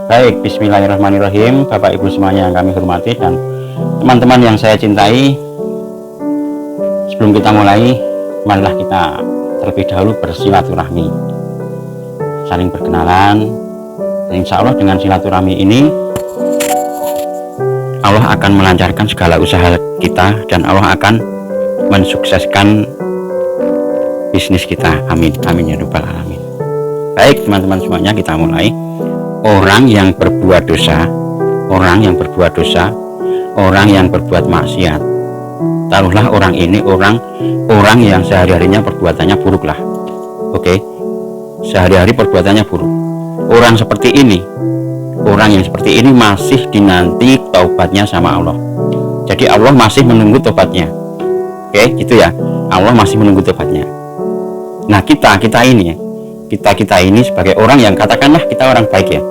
Baik, bismillahirrahmanirrahim. Bapak Ibu semuanya yang kami hormati dan teman-teman yang saya cintai, sebelum kita mulai, marilah kita terlebih dahulu bersilaturahmi, saling berkenalan. Dan insya Allah dengan silaturahmi ini Allah akan melancarkan segala usaha kita dan Allah akan mensukseskan bisnis kita. Amin, amin ya rabbal alamin. Baik teman-teman semuanya, kita mulai. Orang yang berbuat dosa, orang yang berbuat dosa, orang yang berbuat maksiat, taruhlah orang ini orang yang sehari-harinya perbuatannya buruk lah. Oke, sehari-hari perbuatannya buruk. Orang yang seperti ini masih dinanti taubatnya sama Allah. Jadi Allah masih menunggu taubatnya. Oke, gitu ya. Allah masih menunggu taubatnya. Nah, kita ini sebagai orang yang katakanlah kita orang baik ya.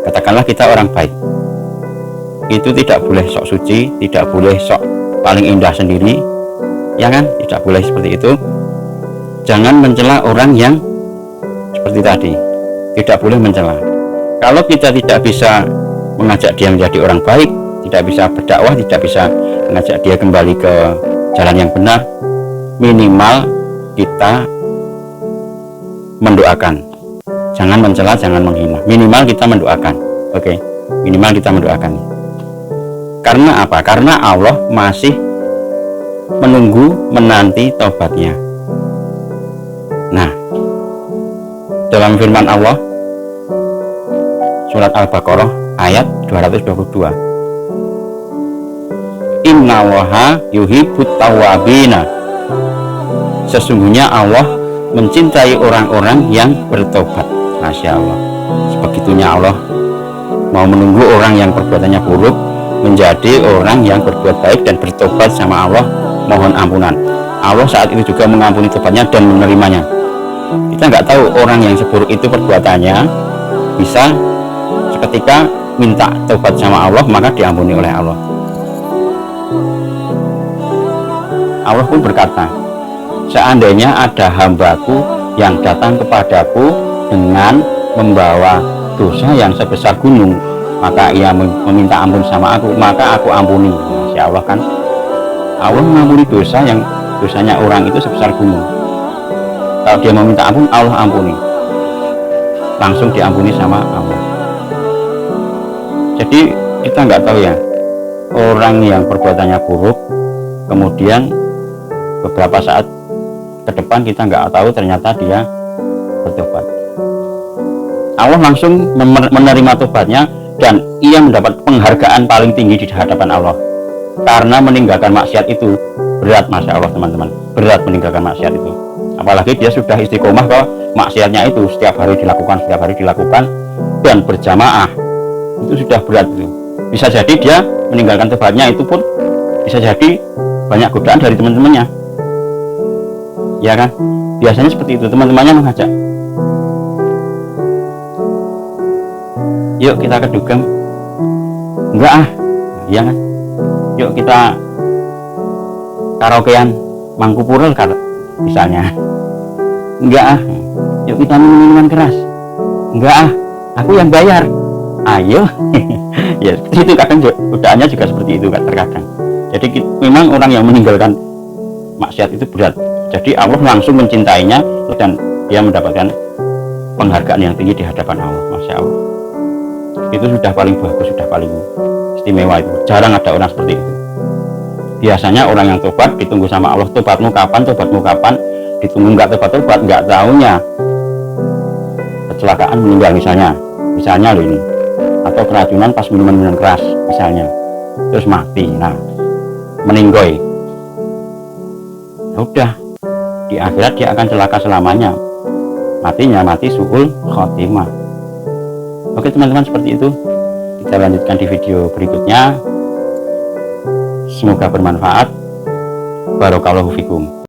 Katakanlah kita orang baik. Itu tidak boleh sok suci, tidak boleh sok paling indah sendiri. Ya kan? Tidak boleh seperti itu. Jangan mencela orang yang seperti tadi. Tidak boleh mencela. Kalau kita tidak bisa mengajak dia menjadi orang baik, tidak bisa berdakwah, tidak bisa mengajak dia kembali ke jalan yang benar, minimal kita mendoakan. Jangan mencela, jangan menghina. Minimal kita mendoakan. Oke, minimal kita mendoakan. Karena apa? Karena Allah masih menanti taubatnya. Nah, dalam firman Allah surat Al-Baqarah ayat 222. Innallaha yuhibbut tawwabina. Sesungguhnya Allah mencintai orang-orang yang bertobat. Masya Allah, sebegitunya Allah mau menunggu orang yang perbuatannya buruk menjadi orang yang berbuat baik dan bertobat sama Allah, mohon ampunan. Allah saat itu juga mengampuni tobatnya dan menerimanya. Kita nggak tahu orang yang seburuk itu perbuatannya, bisa seketika minta tobat sama Allah maka diampuni oleh Allah. Allah pun berkata, seandainya ada hambaku yang datang kepadaku dengan membawa dosa yang sebesar gunung, maka ia meminta ampun sama aku, maka aku ampuni. Masya Allah kan, Allah mengampuni dosa yang dosanya orang itu sebesar gunung. Kalau dia meminta ampun, Allah ampuni, langsung diampuni sama Allah. Jadi kita nggak tahu ya, orang yang perbuatannya buruk kemudian beberapa saat ke depan kita nggak tahu ternyata dia bertobat. Allah langsung menerima tobatnya dan ia mendapat penghargaan paling tinggi di hadapan Allah. Karena meninggalkan maksiat itu berat, Masya Allah teman-teman, berat meninggalkan maksiat itu. Apalagi dia sudah istiqomah ke maksiatnya itu, setiap hari dilakukan dan berjamaah, itu sudah berat itu. Bisa jadi dia meninggalkan tobatnya itu pun bisa jadi banyak godaan dari teman-temannya. Ya kan? Biasanya seperti itu, teman-temannya mengajak, yuk kita ke dugem. Enggak ah, iya kan? Yuk kita karaokean Mangkupurel misalnya. Enggak ah, yuk kita minum minuman keras. Enggak ah, aku yang bayar. Ayo. Ya seperti itu, kadang godaannya juga seperti itu kan terkadang. Jadi memang orang yang meninggalkan maksiat itu berat. Jadi Allah langsung mencintainya dan dia mendapatkan penghargaan yang tinggi di hadapan Allah. Masya Allah, itu sudah paling bagus, sudah paling istimewa itu. Jarang ada orang seperti itu. Biasanya orang yang tobat ditunggu sama Allah, tobatmu kapan, ditunggu nggak tobat, nggak tahunya kecelakaan meninggal misalnya loh ini, atau keracunan pas minuman keras misalnya, terus mati. Nah, meninggoy, udah di akhirat dia akan celaka selamanya, matinya mati su'ul khotimah. Oke teman-teman, seperti itu. Kita lanjutkan di video berikutnya. Semoga bermanfaat. Barakallahu fikum.